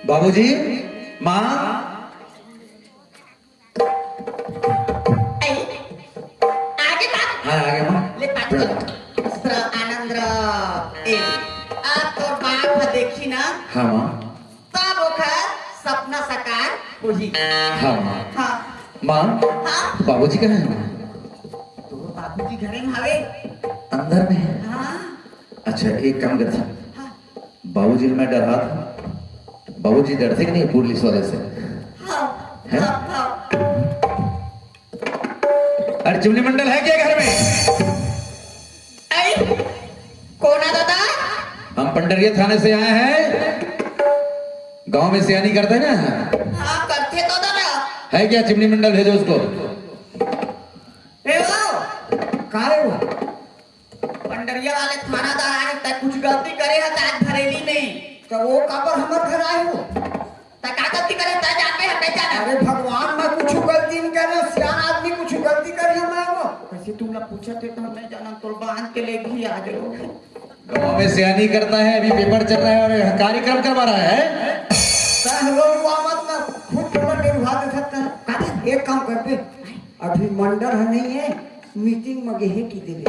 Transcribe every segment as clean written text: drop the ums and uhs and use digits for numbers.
बाबूजी, माँ, आगे बात हाँ आगे माँ। ले आनंद ए आप तो बाप देखी ना हाँ माँ। तब ओकर सपना साकार होही। हाँ माँ। हाँ माँ, हाँ बाबूजी कहाँ हैं? तो बाबूजी घरे में हवे। अंदर में है। हाँ अच्छा एक काम करता, हाँ बाबूजी मैं डरा था, बाबूजी डरते कि नहीं पुलिस वाले से? हाँ है? हाँ हाँ अरे चिमनी मंडल है क्या घर में? ऐ कौन है दादा? हम पंडरिया थाने से आए हैं, गांव में सियानी करते हैं ना। हाँ करते तो दादा। है क्या चिमनी मंडल? भेजो उसको। ए वो कहाँ है वो? पंडरिया वाले थानादार आए तक कुछ गलती करे है आज घरेली में तो वो काबर हमर घर आए हो तका गलती करे ता जाके है पहचान। अरे भगवान मैं कुछ गलती नहीं कर रहा, सियान आदमी कुछ गलती कर मैं वो कैसे तुम लोग पूछते तो हम नहीं जाना तो बांध के ले भी आ जाओ। गांव में सियानी करता है, अभी पेपर चल रहा है और कार्यक्रम करवा रहा है। मत ना खुद पेपर के उठा दे सकता है। एक काम करते, अभी मंडल है नहीं है, मीटिंग में गेहे की देवे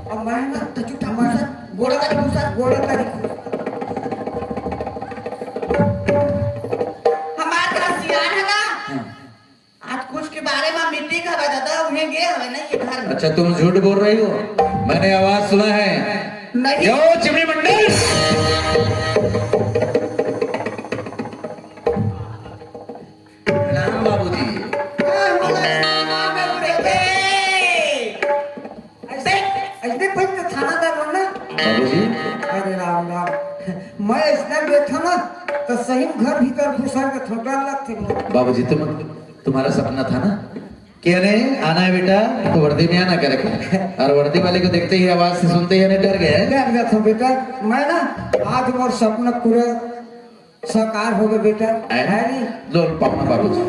और मैं ना तजु टमाटर गोड़ा का दूसरा गोड़े तारीख हमार का सियान है ना आज कुछ के बारे में मीटिंग हवा दादा उन्हें गए हवे ना ये घर में। अच्छा तुम झूठ बोल रही हो, मैंने आवाज सुना है। नहीं यो चिमनी मंडल, प्रणाम बाबूजी। ऐसे पंच थानादार बनना। बाबूजी अरे राम राम, मैं ऐसा बैठा ना तो सही घर भीतर घुसा के थोड़ा लगती है। बाबूजी तुम्हारा सपना था ना कि नहीं आना है बेटा तो वर्दी में आना करके, और वर्दी वाले को देखते ही आवाज से सुनते ही डर गए। डर गया था बेटा, मैं ना आज मोर सपना पूरा साकार हो गया बेटा। है लो पापा बाबूजी।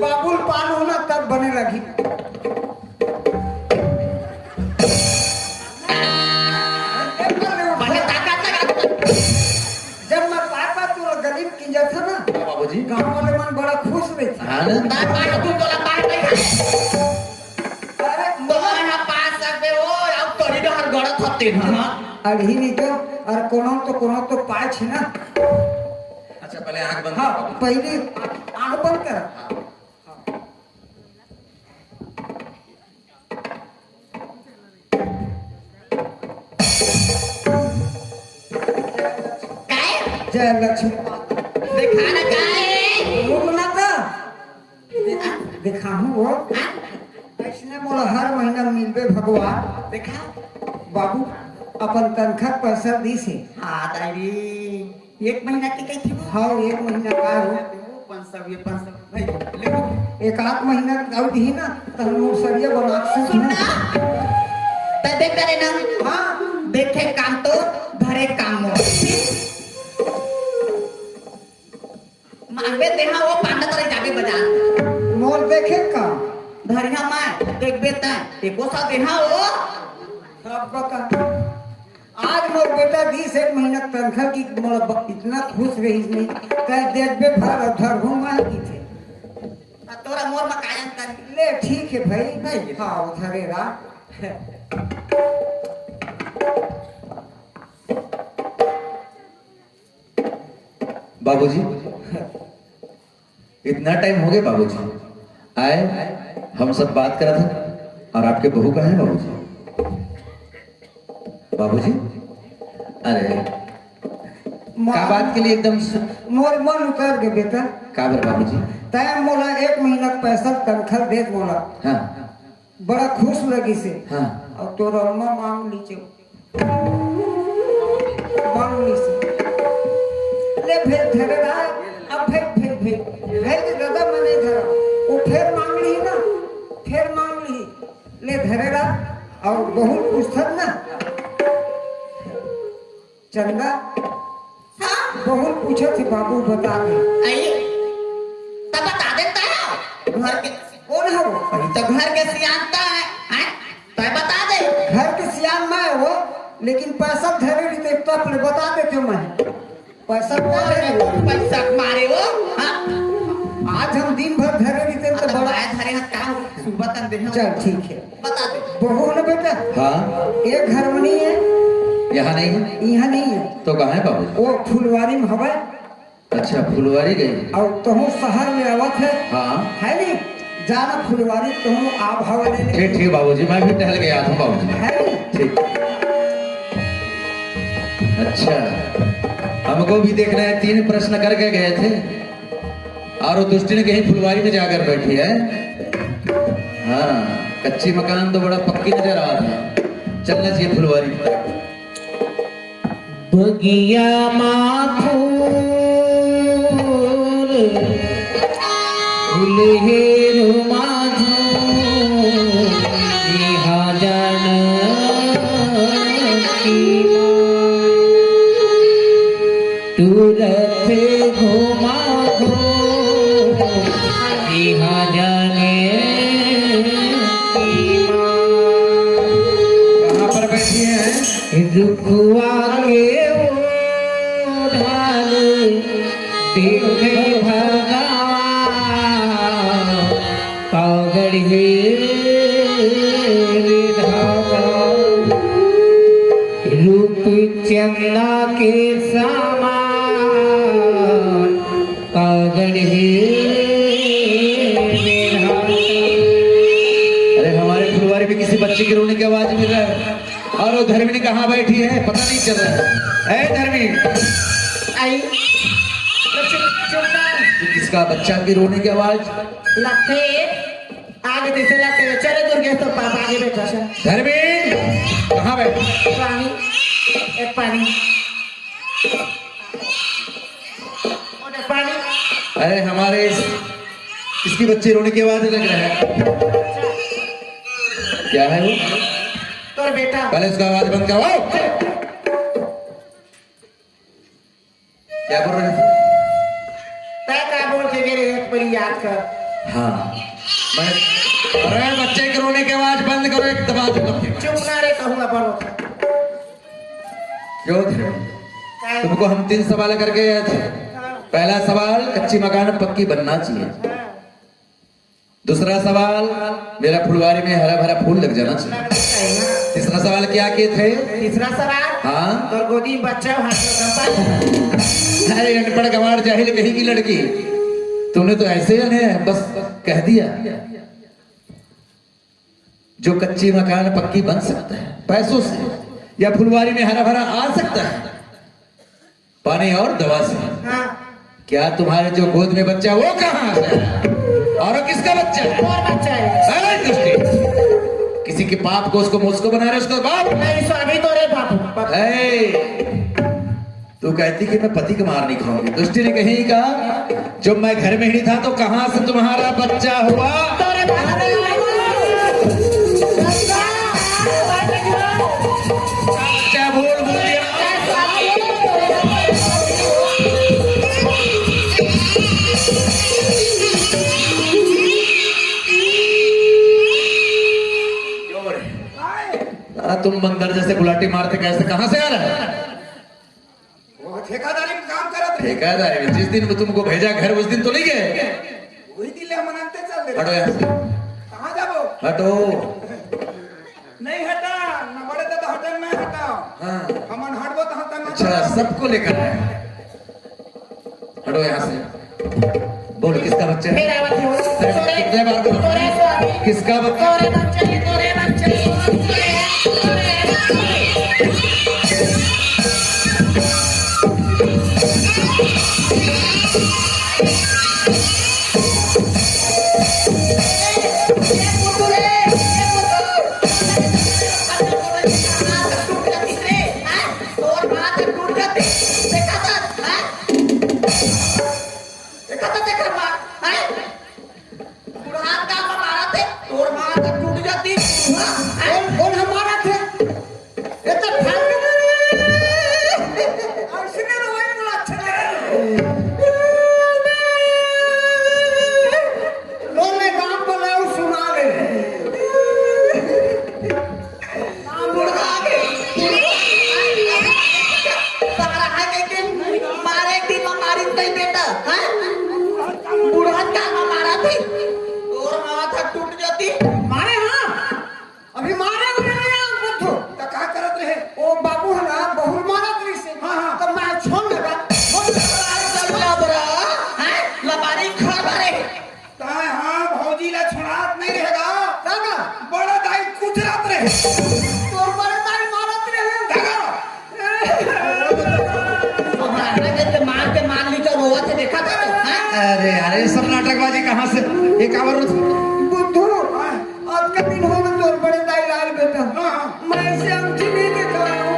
बाबुल पान होना तब बने लगी। जब मैं पापा तो गरीब की जैसा ना बाबूजी गाँव वाले मन बड़ा खुश रहे थे। हाँ ना? बात बात तू तो बात नहीं है अरे तो ना पास सकते हो अब तोड़ी तो हर गड़त होते ना। अभी नहीं तो और कोनो तो पाँच है ना। अच्छा पहले आंख बंद हाँ करो। पहले आँख बंद कर। काय जय लक्ष्मी। देखा ना काय वो बना था देखा हूँ वो इसने बोला हर महीना मिलबे भगवान। देखा बाबू अपन तनख्वाह पैसा दी से। हाँ दादी एक महीना की कही थी वो। हाँ एक महीना का हो। 5 सब ये 500 भाई ले लो। एक आध महीना और दी ना तो हम मुसरिया बना के सुनना ते देख करे ना हाँ देखे काम तो धरे काम मोर मांगे देहा वो पांडा तरे जाके बाजार मोर देखे का धरिया मां देख बेटा एको सा देहा वो अब बता आज मोर बेटा 20 एक महीना तनखा की मोर इतना खुश रही नहीं कह देखबे भर धर घुमा की थे तोरा मोर में कायम कर ले ठीक है भाई हाँ उधरे रा बाबूजी इतना टाइम हो गया बाबूजी आए हम सब बात कर रहे थे और आपके बहू कहाँ है बाबूजी बाबूजी अरे का बात के लिए एकदम मोर मन उतर गए बेटा का बर बाबूजी तय मोला 1 महीना पैसा तनखा दे मोला हाँ बड़ा खुश लगी से हाँ और तोरा अम्मा मांग लीचे मांग ली से ले भेज धरे रहा अब भेज दादा मैंने धरा वो फिर मांग ली ना फिर मांग ली ले धरे रहा और बहुत पूछता ना चंदा हां बहुत पूछे थे बाबू बता दे आई तब बता देता है घर के कौन है वो तो घर के सियानता है हैं तो बता दे घर के सियान मैं वो लेकिन पैसा धरे रही तो अपने बता देते मैं पैसा पैसा मारे वो हां आज हम दिन भर धरे रही तो तो बड़ा बड़ा धरे हाथ काम सुबह तक देना चल ठीक है बता दे बहू ना बेटा हाँ एक घर में नहीं है यहाँ नहीं है यहाँ नहीं है तो कहाँ है बाबूजी वो फुलवारी में हवा अच्छा फुलवारी गई और तुम शहर में आवत है हाँ है नहीं जाना फुलवारी तुम आप हवा ले ले ठीक ठीक बाबूजी मैं भी टहल गया था बाबूजी है नहीं ठीक अच्छा हमको भी देखना है 3 प्रश्न करके गए थे और वो दुष्टी ने कहीं फुलवारी में जाकर बैठी है हाँ कच्ची मकान तो बड़ा पक्की नजर आ रहा था चलना चाहिए फुलवारी की तरफ बगिया माथुर फुलहेरु माझो इहा जानकी तुरत घुमा घो इहा जाने कहाँ पर बैठी है रुकुआ के ढाल देखे भगा कागड़ हे धागा रूप चंदा के समान कागड़ हे अरे हमारे फुलवारी में किसी बच्चे की रोने की आवाज मिल रहा है और वो धर्मिनी कहाँ बैठी है पता नहीं चल रहा है धर्मी आई किसका बच्चा की रोने की आवाज लगते आगे जैसे लगते चले दुर्गे तो पापा आगे बैठा से धर्मी कहाँ बैठ पानी एक पानी पानी अरे हमारे इसकी बच्चे रोने की आवाज लग रहा है क्या है वो तो बेटा पहले उसका आवाज बंद करवाओ क्या बोल रहे थे तय का बोल के मेरे एक पर याद कर हाँ मैं अरे बच्चे के रोने की आवाज बंद करो एक दबा दो चुप ना रे कहूंगा पढ़ो क्यों तुमको हम 3 सवाल करके गए थे पहला सवाल कच्ची मकान पक्की बनना चाहिए दूसरा सवाल मेरा फुलवारी में हरा भरा फूल लग जाना चाहिए तीसरा सवाल क्या किए थे तीसरा सवाल हाँ तो गोदी में बच्चा हाथ में अरे अनपढ़ गंवार जाहिल कहीं की लड़की तुमने तो ऐसे ही बस कह दिया जो कच्ची मकान पक्की बन सकता है पैसों से या फुलवारी में हरा भरा आ सकता है पानी और दवा से हाँ क्या तुम्हारे जो गोद में बच्चा वो कहाँ है और वो किसका बच्चा है और बच्चा है अरे दुष्टी किसी के पाप को उसको मुझको बना रहे उसका बाप नहीं स्वामी तो रे बापू है तू कहती कि मैं पति का मार नहीं खाऊंगी दुष्टी ने कहीं कहा जब मैं घर में ही था तो कहां से तुम्हारा बच्चा हुआ? क्या बोल दिया? तुम बंदर जैसे गुलाटी मारते कैसे कहां से आ रहा है? वो ठेकेदारी में काम करत रहे। ठेकेदारी जिस दिन वो तुमको भेजा घर उस दिन तो नहीं गए? वही दिले मनाते चल रहे। हटो यहाँ से, कहाँ जाबो? हटो। नहीं हटा न बड़े तो हटन में हटाओ। हाँ हमन हटबो तो हटन में। अच्छा सबको लेकर आए। हटो यहाँ से। बोलो किसका बच्चा है? कितने बार बोलो? किसका बच्चा? अरे अरे सब नाटकबाजी कहाँ से? एक आवर बुद्धू आज का दिन हो गया तोर बड़े दाई लाल बेटा। मैं ऐसे अंगूठी नहीं देखा हूँ।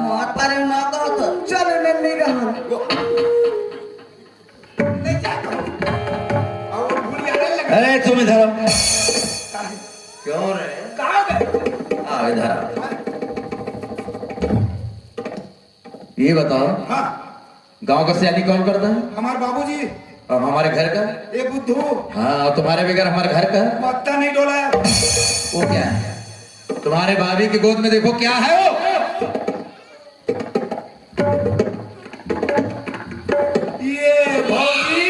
मार पर ना तो चल मैं नहीं रहा। नहीं जाता और भूल लगा। अरे तुम इधर आओ। क्यों रे? कहाँ गए? आओ इधर आओ। ये बताओ हाँ गांव का सियानी कौन करता है? हमारे बाबूजी। और हमारे घर का? ये बुद्धू। हाँ और तुम्हारे बगैर हमारे घर का? पत्ता नहीं डोला है। वो क्या है? तुम्हारे भाभी की गोद में देखो क्या है वो? ये भाभी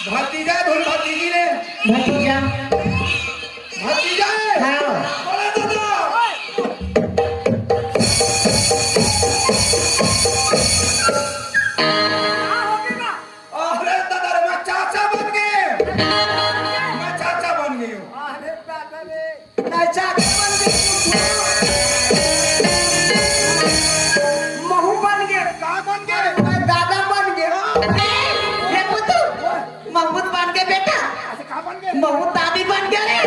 भतीजा धुन भतीजी ने भतीजा भतीजा हाँ बोले दादा अरे दादा रे मैं चाचा बन गए। मैं चाचा बन गई हूँ। अरे दादा रे मैं चाचा बन गई। महू बन गए। कहाँ बन गए? मैं दादा बन गए। ये बुद्धू महमूद बन के बेटा कहाँ बन गए? महमूद दादी बन गया रे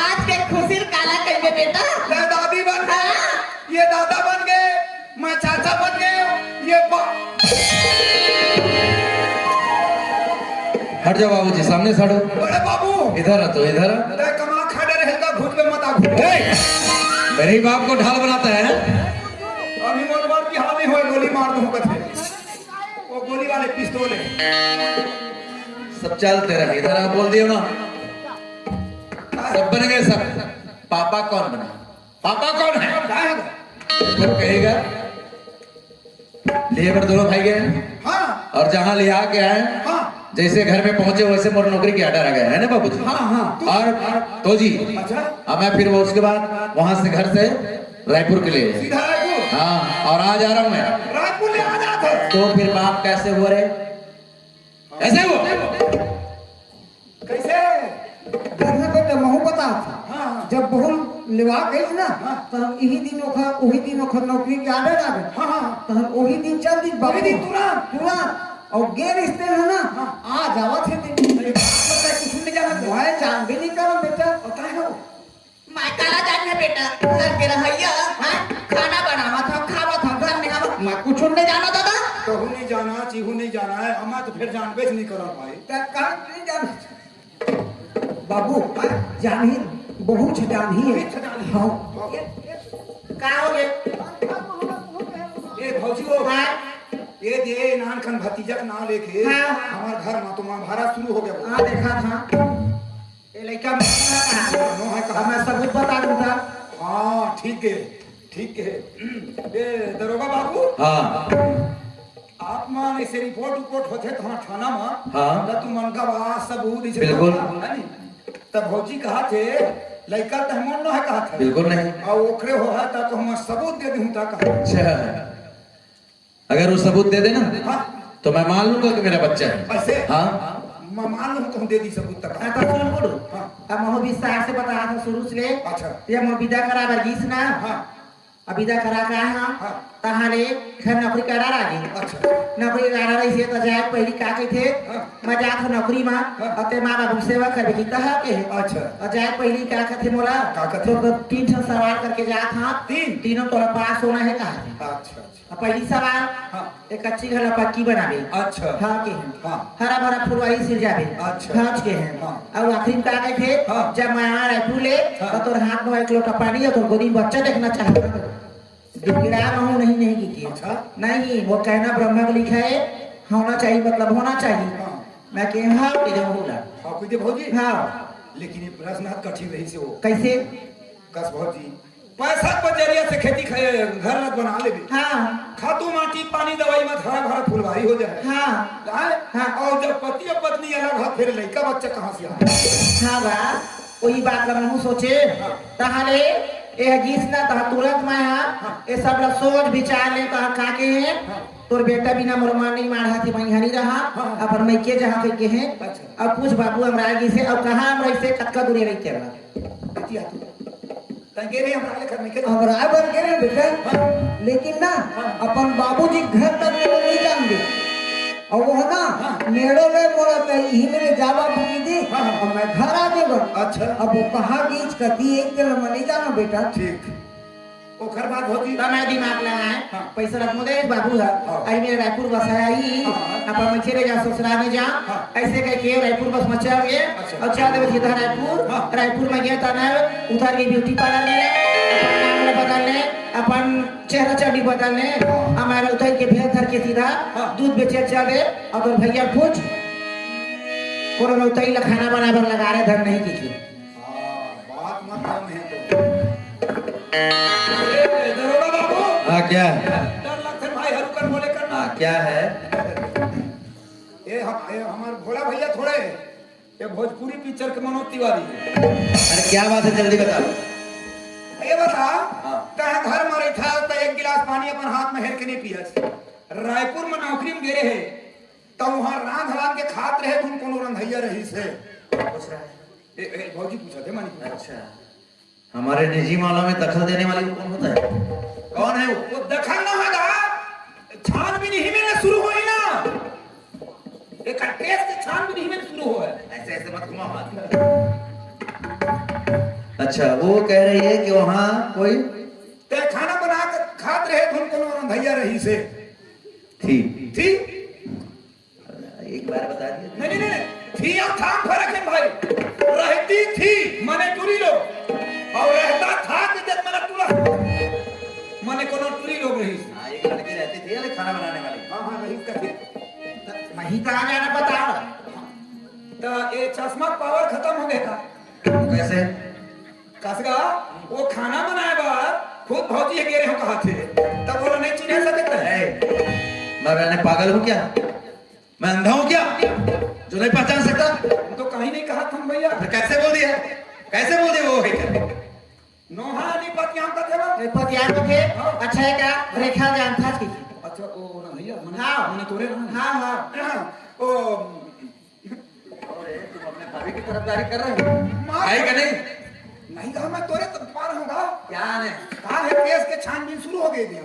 आज के खुशी काला कहीं बेटा ये दादी बन गए। ये दादा बन गए। मैं चाचा बन गए। ये हट जाओ बाबूजी सामने से हटो। बड़े बाबू इधर आ तो इधर आ। ते कमा खड़े रहेगा घुट में मत आगू। मेरे ही बाप को ढाल बनाता है? अभी मोर बाप की हाल नहीं होए गोली मार दूं कथे। वो गोली वाले पिस्तौल है। सब चलते रहे। इधर आप बोल दियो ना सब बन गए सब। पापा कौन बना? पापा कौन है? फिर कहेगा लेबर दोनों भाई गए हाँ और जहां ले आके आए हाँ जैसे घर में पहुंचे वैसे मोर नौकरी की आर्डर आ गया है ना बाबूजी? हाँ हाँ और तो जी अच्छा अब मैं फिर वो उसके बाद वहां से घर से रायपुर के लिए सीधा रायपुर। हाँ और आज आ रहा हूं मैं। रायपुर ले आ जाते। तो फिर बाप कैसे हुआ रे? कैसे हुआ? कैसे? देखने को तो महू बता हाँ जब बहु लिवा गई ना हाँ। तो हम यही दिन नौकरी के आर्डर आ गए हाँ हाँ तो हम वही दिन चल दी वही दिन तुरंत? तुरंत और गे रिश्ते है ना आ जावा थे दिन कुछ नहीं जाना। मैं जान भी नहीं करो बेटा पता है वो काला जान है बेटा घर के रहैया हाँ खाना बनावा था खावा था घर में हम मैं कुछ नहीं जाना दादा कहू नहीं जाना चीहू नहीं जाना है हमें तो फिर जानबे नहीं कर भाई कहाँ नहीं जाना बाबू जानी बहुत जानी है हाँ का हो गए ए भौजी हो हाँ ये दे नान खन भतीजा का नाम लेके हाँ। हमारे घर में तो महाभारत शुरू हो गया हाँ देखा था ये लड़का नो है कहा मैं सबूत बता दूंगा हाँ ठीक है ए दरोगा बाबू हाँ आप मान ऐसे रिपोर्ट होते तो हाँ थाना में हाँ। तो तुम मन का बात सबूत इसे बिल्कुल। तब भौजी कहा थे लड़का तो हम न है कहा था बिल्कुल नहीं। और ओकरे हो है तो हम सबूत दे दूं ता कहा अच्छा अगर वो सबूत दे देना हाँ तो मैं मान लूंगा कि मेरा बच्चा है। ऐसे हाँ मैं मान लूं तो हम दे दी सबूत तक हाँ तो सुन बोलो हाँ। अब मैं विस्तार से बता रहा था शुरू से ले अच्छा। ये मैं विदा करा बरगीस ना हाँ अब विदा करा का है हाँ। तहारे घर नौकरी करा राजी अच्छा नौकरी करा रही से तो जाए पहली का के थे हाँ। मैं जात हो नौकरी में अते माँ बाबू सेवा करबे की कहा के अच्छा और जाए पहली का के थे मोला का कहथे? तो 3 ठो सवाल करके जात हां तीनों तोरा पास होना है कहा अच्छा अब पहली सवाल हाँ। एक कच्ची घर पक्की बनावे अच्छा हाँ के हैं हाँ। हरा भरा फुलवारी सिर जावे अच्छा। खाँच के हैं हाँ। और आखिरी में का कहे थे हाँ। जब मैं यहाँ रायपुर ले हाँ। तो तोर हाथ में एक लोटा पानी और तोर गोदी में बच्चा देखना चाहता गिड़गिड़ा हूँ नहीं की अच्छा। नहीं वो कहना ब्रह्मा का लिखा है होना चाहिए मतलब होना चाहिए हाँ। मैं कह हाँ तेरे होगा हाँ कुछ भौजी हाँ लेकिन ये प्रश्न कठिन रही से वो कैसे कस भौजी पैसा पर जरिया से खेती घर रत बना ले हाँ खातू माटी पानी दवाई में हरा भरा फुलवारी हो जाए हाँ हाँ। और जब पति और पत्नी अलग है फिर लड़का बच्चा कहाँ से आए हाँ बा वही बात लगा हूँ सोचे तहारे ए गीस ना तहा तुरंत मैं हाँ ये सब लोग सोच विचार ले तहा का के हैं तोर बेटा बिना मुरमान नहीं मार हाथी वहीं हनी रहा अपन मैं के जहाँ के हैं अब पूछ बाबू हमरा गी से अब कहाँ हमरा से कतका दूरी रही तेरा तंगे नहीं हमारे लिए करने के अब रायबर के रे बेटा लेकिन ना अपन बाबूजी घर तक वो नहीं जान दे और वो है ना नेड़ो ले मोड़ा ते ही मेरे जावा बुकी दी और मैं घर आ गए अच्छा। अब वो कहाँ गीच करती एक के लम्बा नहीं जाना बेटा ठीक ओखर बात होती तो मैं दिमाग लगाए हाँ। पैसा रख मुझे बाबू है हाँ। आई मेरे रायपुर बस है आई हाँ। अपन मैं चले जा ससुराल में जा हाँ। ऐसे कह के रायपुर बस में चल गए अच्छा। और चल देवे सीधा रायपुर हाँ। रायपुर में गया था उधर के ब्यूटी पार्लर ले अपन नाम बदलने अपन चेहरा चढ़ी बदलने हमारे उधर के भेज धर के सीधा हाँ। दूध बेचे चले और भैया पूछ कोरोना उतर ही खाना बनाकर लगा रहे धर नहीं की बात मत कम है तो दरोगा बाबू हाँ क्या डर लगते भाई हरुकर बोले करना हाँ क्या है ये हमारे भोला भैया थोड़े ये भोजपुरी पिक्चर के मनोज तिवारी है अरे क्या बात है जल्दी बताओ ये बता हाँ। कहा घर में रही था तो एक गिलास पानी अपन हाथ में हेर के नहीं पिया रायपुर में नौकरी में गिरे है तो वहाँ रांध रांध के खात रहे तुम कोनो रंधैया रही से भौजी पूछा थे मानी अच्छा हमारे निजी मामलों में दखल देने वाली कौन होता है कौन है वो वो दखल ना होगा छानबीन ही में शुरू हुई ना एक टेस्ट के छानबीन ही में शुरू हुआ है ऐसे ऐसे मत घुमा मत अच्छा वो कह रही है कि वहाँ कोई ते खाना बना के खात रहे तुम कोनो रंधैया रही से थी थी एक बार बता दिया नहीं नहीं थी और था फर्क है भाई रहती थी मने टूरी लो और रहता था कि जब मने टूरा मने कोनो टूरी लोग रही हाँ एक लड़की रहती थी अरे खाना बनाने वाली हाँ हाँ रही का थी वही कहाँ जाना बता तो ये चश्मा पावर खत्म हो गया था कैसे कसगा वो खाना बनाए बाद खुद भौजी है गेरे हो कहा थे तब बोला नहीं चिन्ह सकता है मैं पागल हूँ क्या मैं अंधा हूँ क्या जो नहीं पहचान सकता तुम तो कहीं नहीं कहा तुम भैया फिर कैसे बोल दिया कैसे बोल दिया वो है क्या नोहा नहीं पतियां का थे वो पतियार को थे अच्छा है क्या रेखा जान था की अच्छा ओ ना भैया मने हाँ। मने तोरे ना हाँ हाँ ओ अरे तुम अपने भाभी की तरफदारी कर रहे हो आई का नहीं नहीं कहा मैं तोरे तो पार होगा क्या है कहा है केस के छानबीन शुरू हो गई थी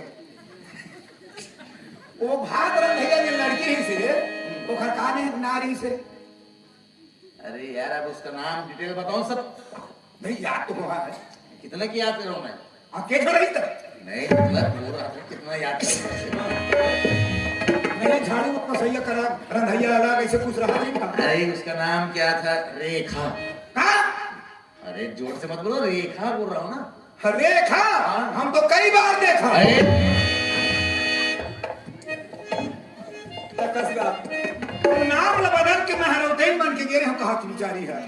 वो भाग रहा भैया ने लड़की ही से वो खरकाने नारी से अरे यार अब उसका नाम डिटेल बताओ सब नहीं याद तो हुआ है कितना की याद करो मैं आके छोड़ रही तो नहीं मतलब पूरा कितना याद करो मैंने झाड़ू अपना सही करा रंधैया अलग ऐसे कुछ रहा नहीं था। अरे उसका नाम क्या था रेखा कहा अरे जोर से मत बोलो रेखा बोल रहा हूँ ना रेखा हम तो कई बार देखा अरे नाम बदल के महरौते बन के गिरे हम कहा कि बिचारी है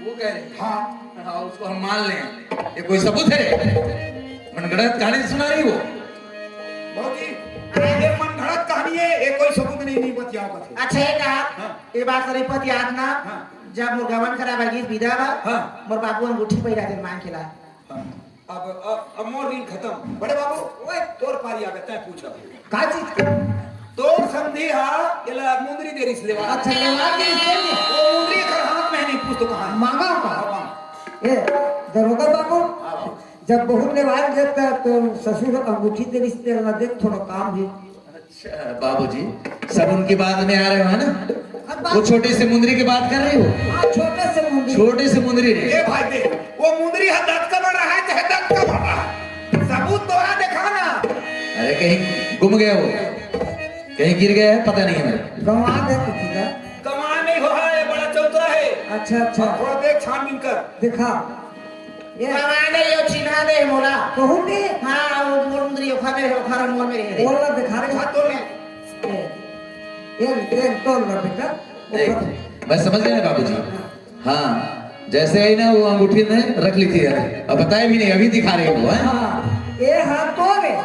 वो कह रहे हाँ हाँ उसको हम मान लें ये कोई सबूत है मनगढ़ंत कहानी सुना रही वो बहुत ही ये मनगढ़ंत कहानी है ये कोई सबूत नहीं बतिया बता अच्छा ये कहा हाँ। ये बात करे पति याद ना हाँ। जब मुर्गावन करा बागी विदा बा हाँ। मोर बाबू अंगूठी पहिरा दे मांग केला अब मोर रील खत्म बड़े बाबू ओए तोर पारी आगे तय पूछा का चीज के तोर समझी हा एला मुंदरी देरी से लेवा अच्छा लेवा के इसके लिए वो मुंदरी कर हाथ में नहीं पूछ तो कहां मांगा होगा ए दरोगा बाबू जब बहू ने वार देता तो ससुर अंगूठी दे रिश्ते ना दे थोड़ा काम है अच्छा बाबूजी सब उनकी बात में आ रहे हो है ना वो छोटे से मुंदरी की बात कर रही हो हाँ छोटे से मुंडी छोटे से मुंदरी रे ए भाई दे वो मुंदरी हा दांत का बड़ा है चाहे दांत का बड़ा है सबूत तो आ देखा ना अरे कहीं गुम गया वो कहीं गिर गया है पता नहीं है मेरे गंवा दे तो सीधा कमाल नहीं हो है बड़ा चौतरा है अच्छा अच्छा थोड़ा देख छानबीन कर दिखा ये माने यो चिन्हा दे मोला कहूं दे हां वो मुंदरी ओखा में ओखा मोर में रे बोल दिखा रहे हाथ तो ले ये तो ना बेटा देख मैं समझ गया ना बाबूजी हाँ जैसे ही ना वो अंगूठी ने रख ली थी अब बताया भी नहीं अभी दिखा रही वो है हाँ ये हाथ तो रे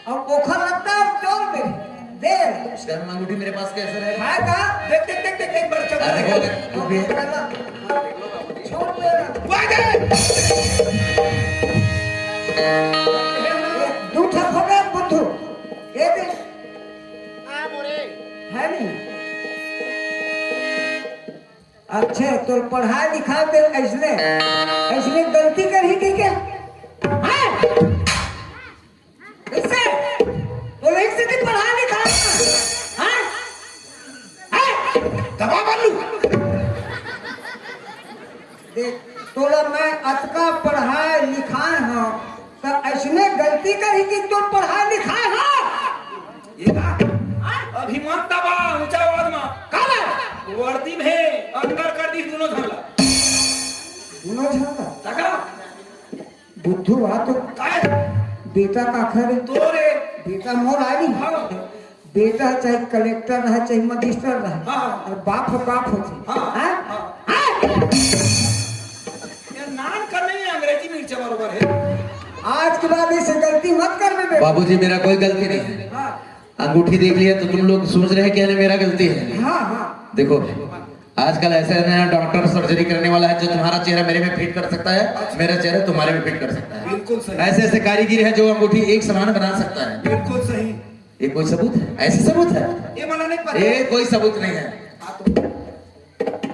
अब ओखर लगता है तोड़ दे दे उसका अंगूठी मेरे पास कैसे रहेगा है का देख देख देख देख बड़ा चौतरा अरे है वो तू भी छोड़ दे वाह दूठा खोगा बुद्धू ये दे आ मोरे है नहीं अच्छे तो पढ़ाई लिखाई पे ऐसने गलती कर ही क्या हाँ? इससे तो ऐसे नहीं पढ़ा लिखा हाँ? हाँ? दबा बालू देख तोला मैं अतका पढ़ाई लिखाए हूँ तो ऐसने गलती कर ही कि तो पढ़ाई लिखाए हाँ ये ना अभिमान दबा ऊंचा आवाज में काला वर्दी में अंदर कर दी दोनों झगड़ा दोनों झगड़ा तका बुद्धू आ तो काय बेटा का खरे तोरे बेटा मोर आई बेटा चाहे कलेक्टर रहे चाहे मजिस्ट्रेट रहे हाँ। और बाप होते हाँ। हाँ? ये नाम कर नहीं अंग्रेजी मिर्च बरोबर है आज के बाद ऐसे गलती मत कर बेटा बाबूजी मेरा कोई गलती नहीं है हाँ अंगूठी देख लिया तो तुम लोग सोच रहे हैं कि मेरा गलती है हाँ हाँ देखो आजकल ऐसा नया डॉक्टर सर्जरी करने वाला है जो तुम्हारा चेहरा मेरे में फिट कर सकता है मेरा चेहरा तुम्हारे में फिट कर सकता है बिल्कुल सही ऐसे ऐसे कारीगिर है जो अंगूठी एक समान बना सकता है बिल्कुल सही ये कोई सबूत है ऐसे सबूत है ये मना नहीं पता ये कोई सबूत नहीं है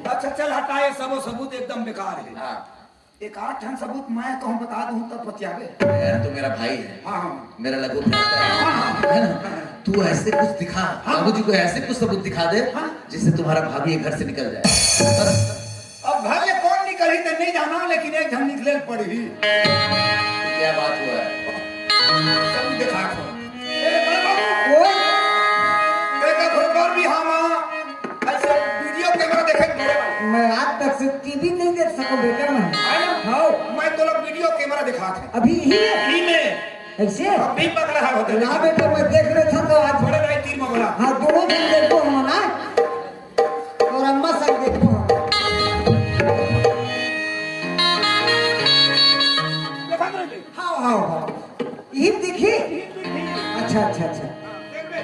अच्छा चल हटाए सब सबूत एकदम बेकार है हाँ एक आठ ठन सबूत मैं कहूं बता दूं तब बतियावे यार तू मेरा भाई है हाँ हाँ मेरा लघु भ्राता है ना तू ऐसे कुछ दिखा बाबूजी को ऐसे कुछ सबूत दिखा दे जिससे तुम्हारा भाभी घर से निकल जाए बस अब घर में कौन निकली तो नहीं जाना लेकिन एक जन निकले पड़ी क्या बात हुआ है सब दिखा को ए बड़ा बाबू ओए देखा थोड़ा भी हम ऐसे वीडियो कैमरा देखे बड़े भाई मैं आज तक से टीवी नहीं देख सको बेटा मैं है ना हाँ मैं तो लोग वीडियो कैमरा दिखा थे अभी ही है ही में ऐसे अभी पकड़ा है होते ना बेटा मैं देख रहा था तो आज बड़े भाई तीर में बोला हाँ दोनों दिन देखो हम ना और अम्मा सब देखो हम देखा नहीं हाँ हाँ हाँ ये देखी अच्छा अच्छा अच्छा देख ले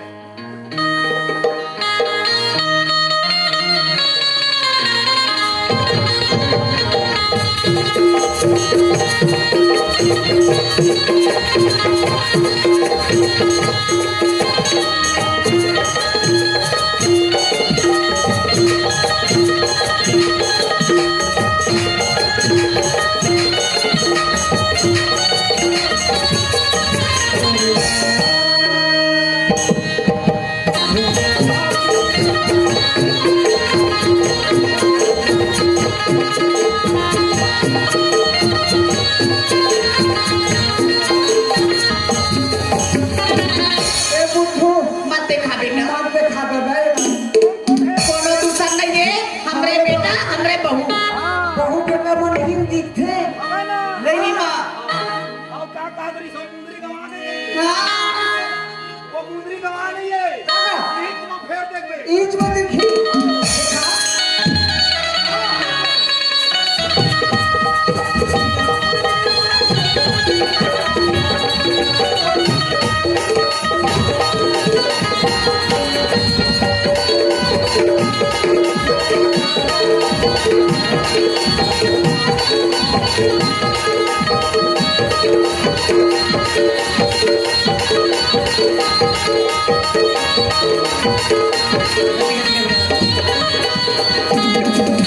ईच में देखी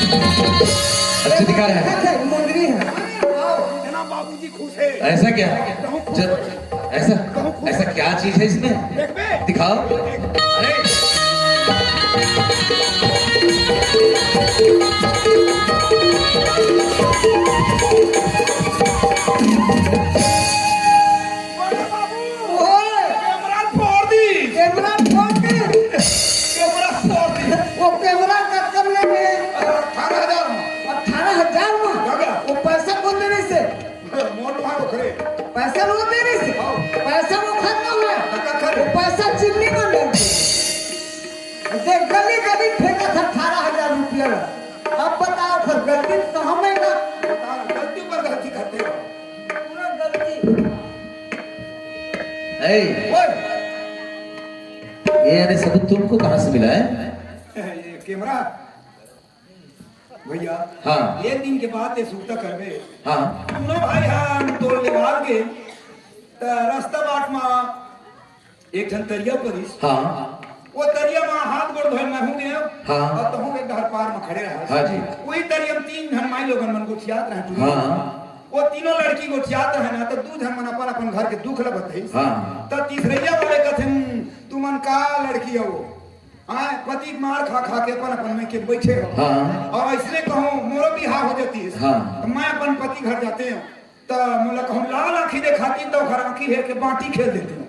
अच्छी दिखा रहे हैं। मुंदरी है जना बाबूजी खुश है ऐसा क्या ऐसा ऐसा क्या चीज है इसमें? देख बे दिखाओ। अरे बड़े बाबू ओए कैमरा फोड़ दी कैमरा फोड़ के कैमरा फोड़ दी वो कैमरा का कर लेंगे 18,000 18,000 में दादा वो पैसा कौन देने से मोट भागो खरे पैसा वो देने से पैसा वो खत्म हुआ टका खरे वो पैसा चिमनी में मिल देख गली गली फेंका था 18,000 रुपया अब बताओ फिर गलती तो हमें ना गलती पर गलती करते हो पूरा गलती ए, ओए ये यानी सबूत तुमको कहाँ से मिला है? ये कैमरा भैया हाँ ये दिन के बाद ये सूता करबे हाँ दोनों भाई हम तोड़ ले भाग के रास्ता बाट में एक जन तरिया परिस हाँ वो तरिया में हाथ गोड़ धोए मैं हूं गया हाँ। और तहु एक घर पार में खड़े रहा हाँ जी। वही तरिया में 3 जन माई लोगन मन को छियात रहे टूरी। हाँ वो तीनों लड़की को छियात रहे ना तो 2 जन मन अपन अपन घर के दुख लगत है हाँ तो तीसरैया वाले कथन तू मन का लड़की हो हां पति मार खा खा के अपन अपन में के बैठे हो हाँ और इसलिए कहूं मोरो बिहार हो जाती है हाँ। तो मैं अपन पति घर जाते हैं तो मोला कहूं लाल आंखी दिखाती तो घर आंखी हेर के बाटी खेल देते हैं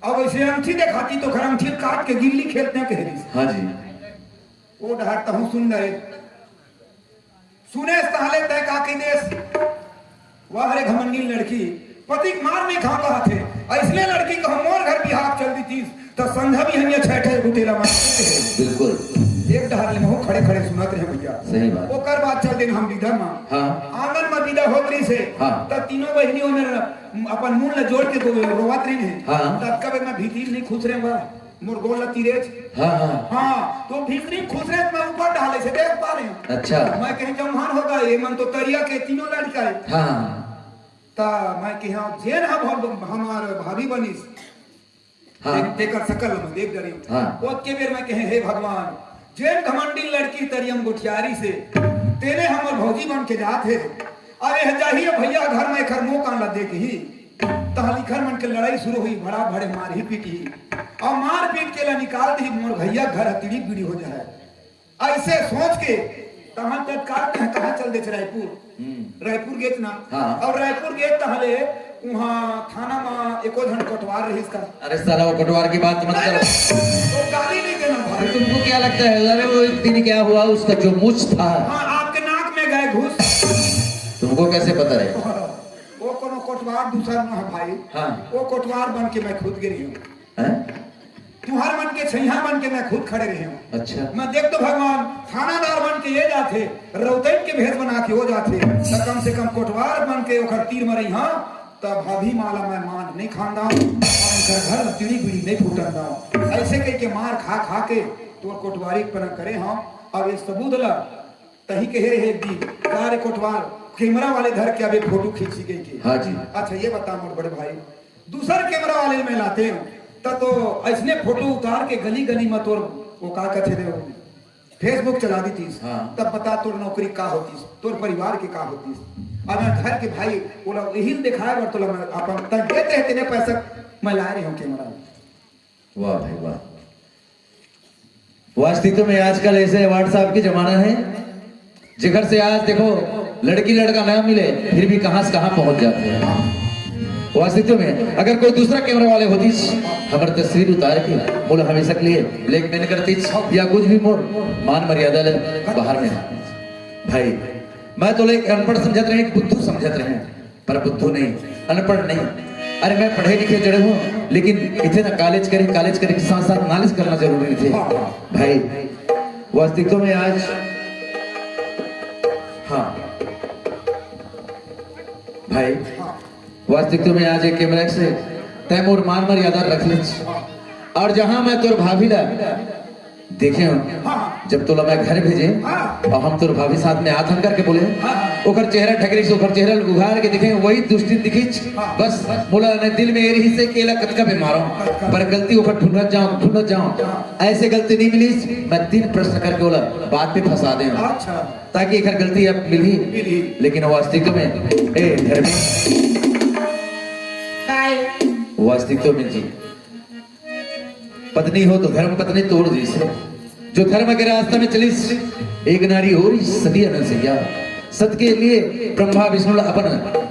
अब ऐसे अंगठी दिखाती तो घर अंगठी काट के गिल्ली खेलते हैं कहरी से हाँ जी वो डहाता हूं सुन रहे सुने सहले तय का के देश वाह रे घमंडी लड़की पति मार नहीं खा कहा थे इसलिए लड़की को मोर घर बिहार चल दी थी तो संध्या भी हमें छठे गुटेला मारते थे बिल्कुल एक डहार ले खड़े खड़े सुनत रहे भैया सही बात। ओकर बाद चल दिन हम विधा में हाँ आंगन में विदा होत रही से हाँ। तब तीनों बहनियों ने अपन मुंह ले जोड़ के रोवत रही है हाँ। तब कब मैं भीतर नहीं खुश रहे बा मोर गोल ला तीरेज हाँ हाँ हाँ तो भीतरी खुश रहे मैं ऊपर डाले से देख पा रहे हैं अच्छा मैं कहीं जमहान होगा ये मन तो तरिया के तीनों लड़का है हाँ ता मैं कहीं हाँ जेन हम हमार भाभी बनीस हाँ। देकर सकल में देख डरी हाँ। ओके बेर मैं कहे हे भगवान जेन घमंडी लड़की तरियम गुठियारी से तेरे हमर भौजी बन के जात है अरे जाहिए भैया घर में खर मुंह कान लदे के ही तहली घर मन के लड़ाई शुरू हुई बड़ा बड़े मार ही पीटी और मार पीट के ला निकाल दी मोर भैया घर हतीड़ी बीड़ी हो जाए ऐसे सोच के तहां तत्काल कहां चल दे रायपुर रायपुर गेट ना हाँ। और रायपुर गेट तहले वहां थाना में एको जन कोटवार रही इसका अरे साला वो कटवार की बात मत करो। तो गाली नहीं देना भाई अरे तुमको क्या लगता है? अरे वो एक दिन क्या हुआ, उसका जो मुछ था हाँ आपके नाक में गए घुस तुमको कैसे पता है? वो कोनो कोटवार दूसरा न है भाई हाँ। वो कोटवार बन के मैं खुद गिरी हूँ हैं? तुम्हार बन के छैया बन के मैं खुद खड़े रही हूँ अच्छा मैं देख तो भगवान थानादार बन के ये जाते रौतन के भेद बना के वो जाते तो कम से कम कोटवार बन के ओखर तीर मरई हाँ तब भाभी माला मैं मान नहीं खानदा और घर घर तिड़ी बिड़ी नहीं फूटन दा ऐसे कह के मार खा खा के तोर कोटवारी पर करे हाँ अब ये सबूत ला तही के हे दी कार कोटवार कैमरा वाले धर के अबे फोटो खींची गई के हाँ जी। अच्छा ये बता मोर बड़े भाई दूसर कैमरा वाले में लाते हैं तो ऐसने फोटो उतार के गली गली में तोर वो का कहते थे फेसबुक चला दी थी हाँ। तब बता तोर नौकरी का होती तोर परिवार की का होती अब मैं घर के भाई बोला यही दिखाया बर तोला मैं अपन तक देते हैं तेने पैसा मैं ला रही हूँ कैमरा वाह भाई वाह। वास्तविक में आजकल ऐसे व्हाट्सएप की जमाना है जिगर से आज देखो लड़की लड़का ना मिले फिर भी कहां से कहां पहुंच जाते हैं। वास्तविक में अगर कोई दूसरा कैमरा वाले होती हमारी तस्वीर उतार के बोला हमेशा के लिए ब्लैकमेल करती या कुछ भी मोर मान मर्यादा ले बाहर में भाई मैं तो एक अनपढ़ समझत रहे बुद्धू समझत रहे पर बुद्धू नहीं अनपढ़ नहीं अरे मैं पढ़े लिखे जड़े हूँ, लेकिन इतने ना कॉलेज करे के साथ साथ नॉलेज करना जरूरी थे भाई। वास्तविकता में आज हाँ भाई, वास्तविकता में आज एक कैमरा से तैमूर मान मर्यादा रख ले। और जहां मैं तोर भाभी ला देखे हाँ। जब तोला मैं घर भेजे हाँ। और हम तोर भाभी साथ में हाथ करके बोले ओकर चेहरा ठगरी से ओकर चेहरा उघाड़ के देखे वही दुष्टि दिखिच बस बोला ने दिल में एरी से केला कटका पे मारो पर गलती ओकर ढूंढत जाऊं ऐसे गलती नहीं मिली। मैं 3 प्रश्न करके बोला बात पे फंसा दे अच्छा ताकि एकर गलती अब मिली। लेकिन वास्तविकता में ए घर में वास्तविकता में जी पत्नी हो तो धर्म पत्नी तोड़ जैसे जो धर्म के रास्ते में चली एक नारी हो रही सदी अनसैया सत के लिए ब्रह्मा विष्णु अपन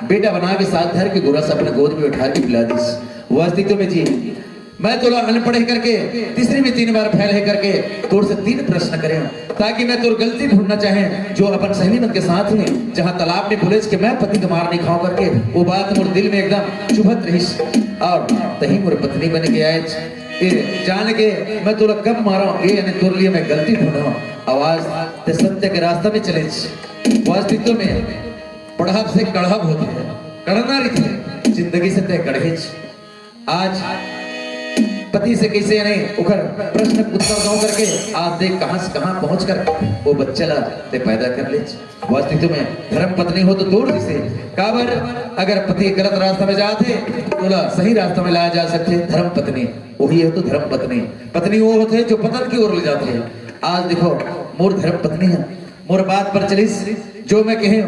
बेटा बना के साथ धर के गोरस अपने गोद में उठा के पिला दी। वास्तविकता में जी मैं तो अनपढ़ करके तीसरी में 3 बार फैल है करके तोर से 3 प्रश्न करें ताकि मैं तोर गलती ढूंढना चाहे जो अपन सहेली मन के साथ में जहां तालाब में बोले कि मैं पति का मार नहीं खाऊं करके वो बात मोर दिल में एकदम चुभत रही और तही मोर पत्नी बन के आए जान के मैं तोरा कब मारा ये यानी तोर लिए मैं गलती ढूंढा आवाज ते सत्य के रास्ते में चले। वास्तविकता में पढ़ाप से कड़हब होते हैं कड़ना रही जिंदगी से तय कड़े आज पति से कैसे यानी उखर प्रश्न उत्तर गाँव करके आज देख कहां से कहां पहुंच कर वो बच्चा ला ते पैदा कर ले। वास्तविकता में धर्म पत्नी हो तो तोड़ दिसे काबर अगर पति गलत रास्ता में जाते तो सही रास्ता में लाया जा सकते। धर्म पत्नी वही है तो धर्म पत्नी पत्नी वो होते हैं जो पतन की ओर ले जाते हैं। आज देखो मोर धर्म पत्नी है मोर बात पर चलिस जो मैं कहे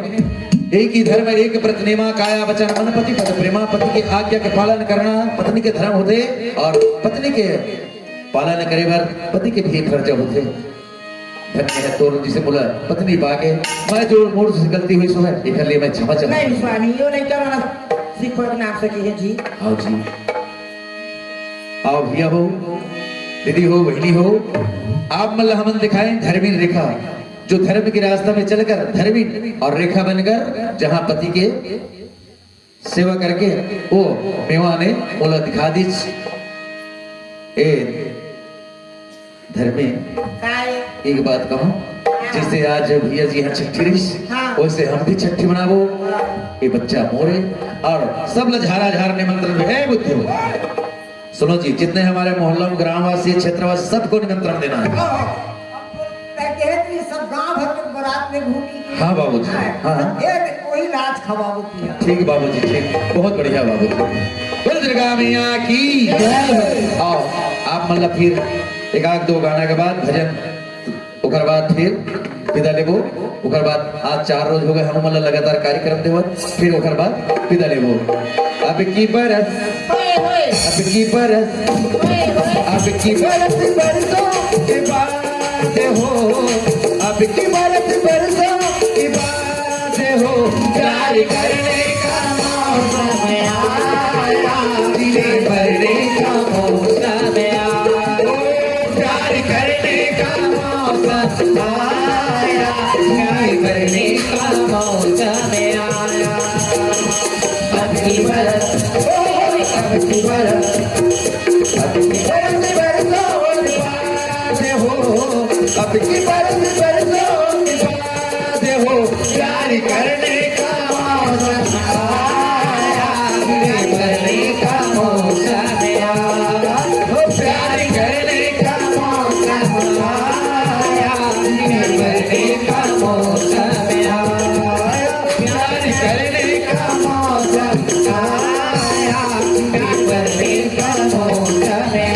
एक ही धर्म एक प्रतिमा काया वचन मन पति पद प्रेमा पति के आज्ञा के पालन करना पत्नी के धर्म होते और पत्नी के पालन करे बार पति के भी फर्ज होते। धन्य है तोर जिसे बोला पत्नी बागे मैं जो मोर से गलती हुई सो है इसलिए मैं क्षमा चाहता नहीं स्वामी यो नहीं करना सीखो के नाम से की है जी। आओ जी आओ भैया हो दीदी हो बहनी हो आप मल्ल हमन दिखाएं धर्मी रेखा जो धर्म के रास्ता में चलकर धर्मी और रेखा बनकर जहां पति के सेवा करके वो मेवा ने बोला दिखा दी ए धर्मी एक बात कहूं जिससे आज भैया जी यहाँ छठी रही वैसे हम भी छठी बनावो ये बच्चा मोरे और सब लझारा झार निमंत्रण है बुद्धू सुनो जी जितने हमारे मोहल्ला ग्रामवासी क्षेत्रवासी सबको निमंत्रण देना है। सब गांव भर के बारात में घूमी हाँ बाबूजी हाँ वही लाज खवाबो किया ठीक बाबूजी ठीक बहुत बढ़िया बाबूजी बोल दुर्गा मैया की जय। आओ आप मतलब फिर एक आध 2 गाना के बाद भजन उकर बाद फिर विदा लेबो उकर बाद आज 4 रोज हो गए हम मतलब लगातार कार्यक्रम देवत फिर उकर बाद विदा लेबो। अब की बरस बरसों के बाद हो अब की बरसों की बात हो प्यार करने का मौसम आया दिले भरने का मौसम आया प्यार करने का मौसम आया प्यार करने का मौसम आया अब की बरस अब की बरस बरसों हो अब की बरस बरसों के बाद हो प्यार करने का मौसम आया करने का मौसम आया हो प्यार करने का मौसम आया करने का मौसम आया प्यार करने का मौसम आया करने का मौसम आया।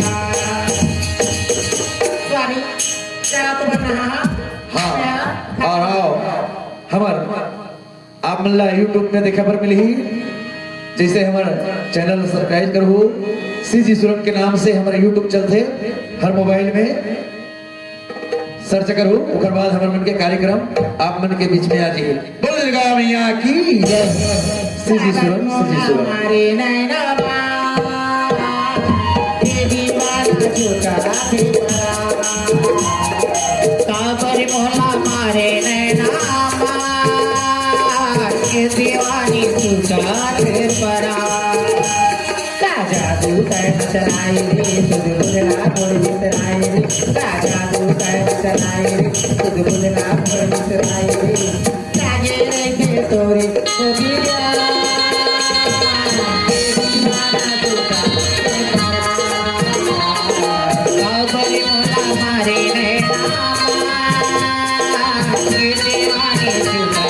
हाँ और आओ हमार आप मल्ला यूट्यूब में देखा पर मिली जैसे हमारा चैनल सब्सक्राइब करो सीजी सुरत के नाम से हमारे यूट्यूब चलते हर मोबाइल में सर्च करो उसके बाद हमारे मन के कार्यक्रम आप मन के बीच में आ जाइए। बोल दुर्गा मैया की जय। सीजी सुरत सीजी सुरत मोहल्ला मारे नैना दीवानी तुझा परा काय चलाए रे तुझ बोलना मोर बिसराए रे जादू काय चलाए रे तुझ बोलना मोर बिसराए रे लागे रे के तोरे कबिया दीवाना तुका बाबरी मोला मारे नैना दीवानी तुका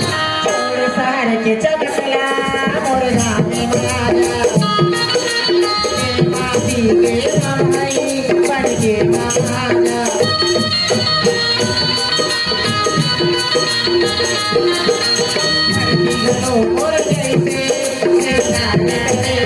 बेकरार के जग से आगे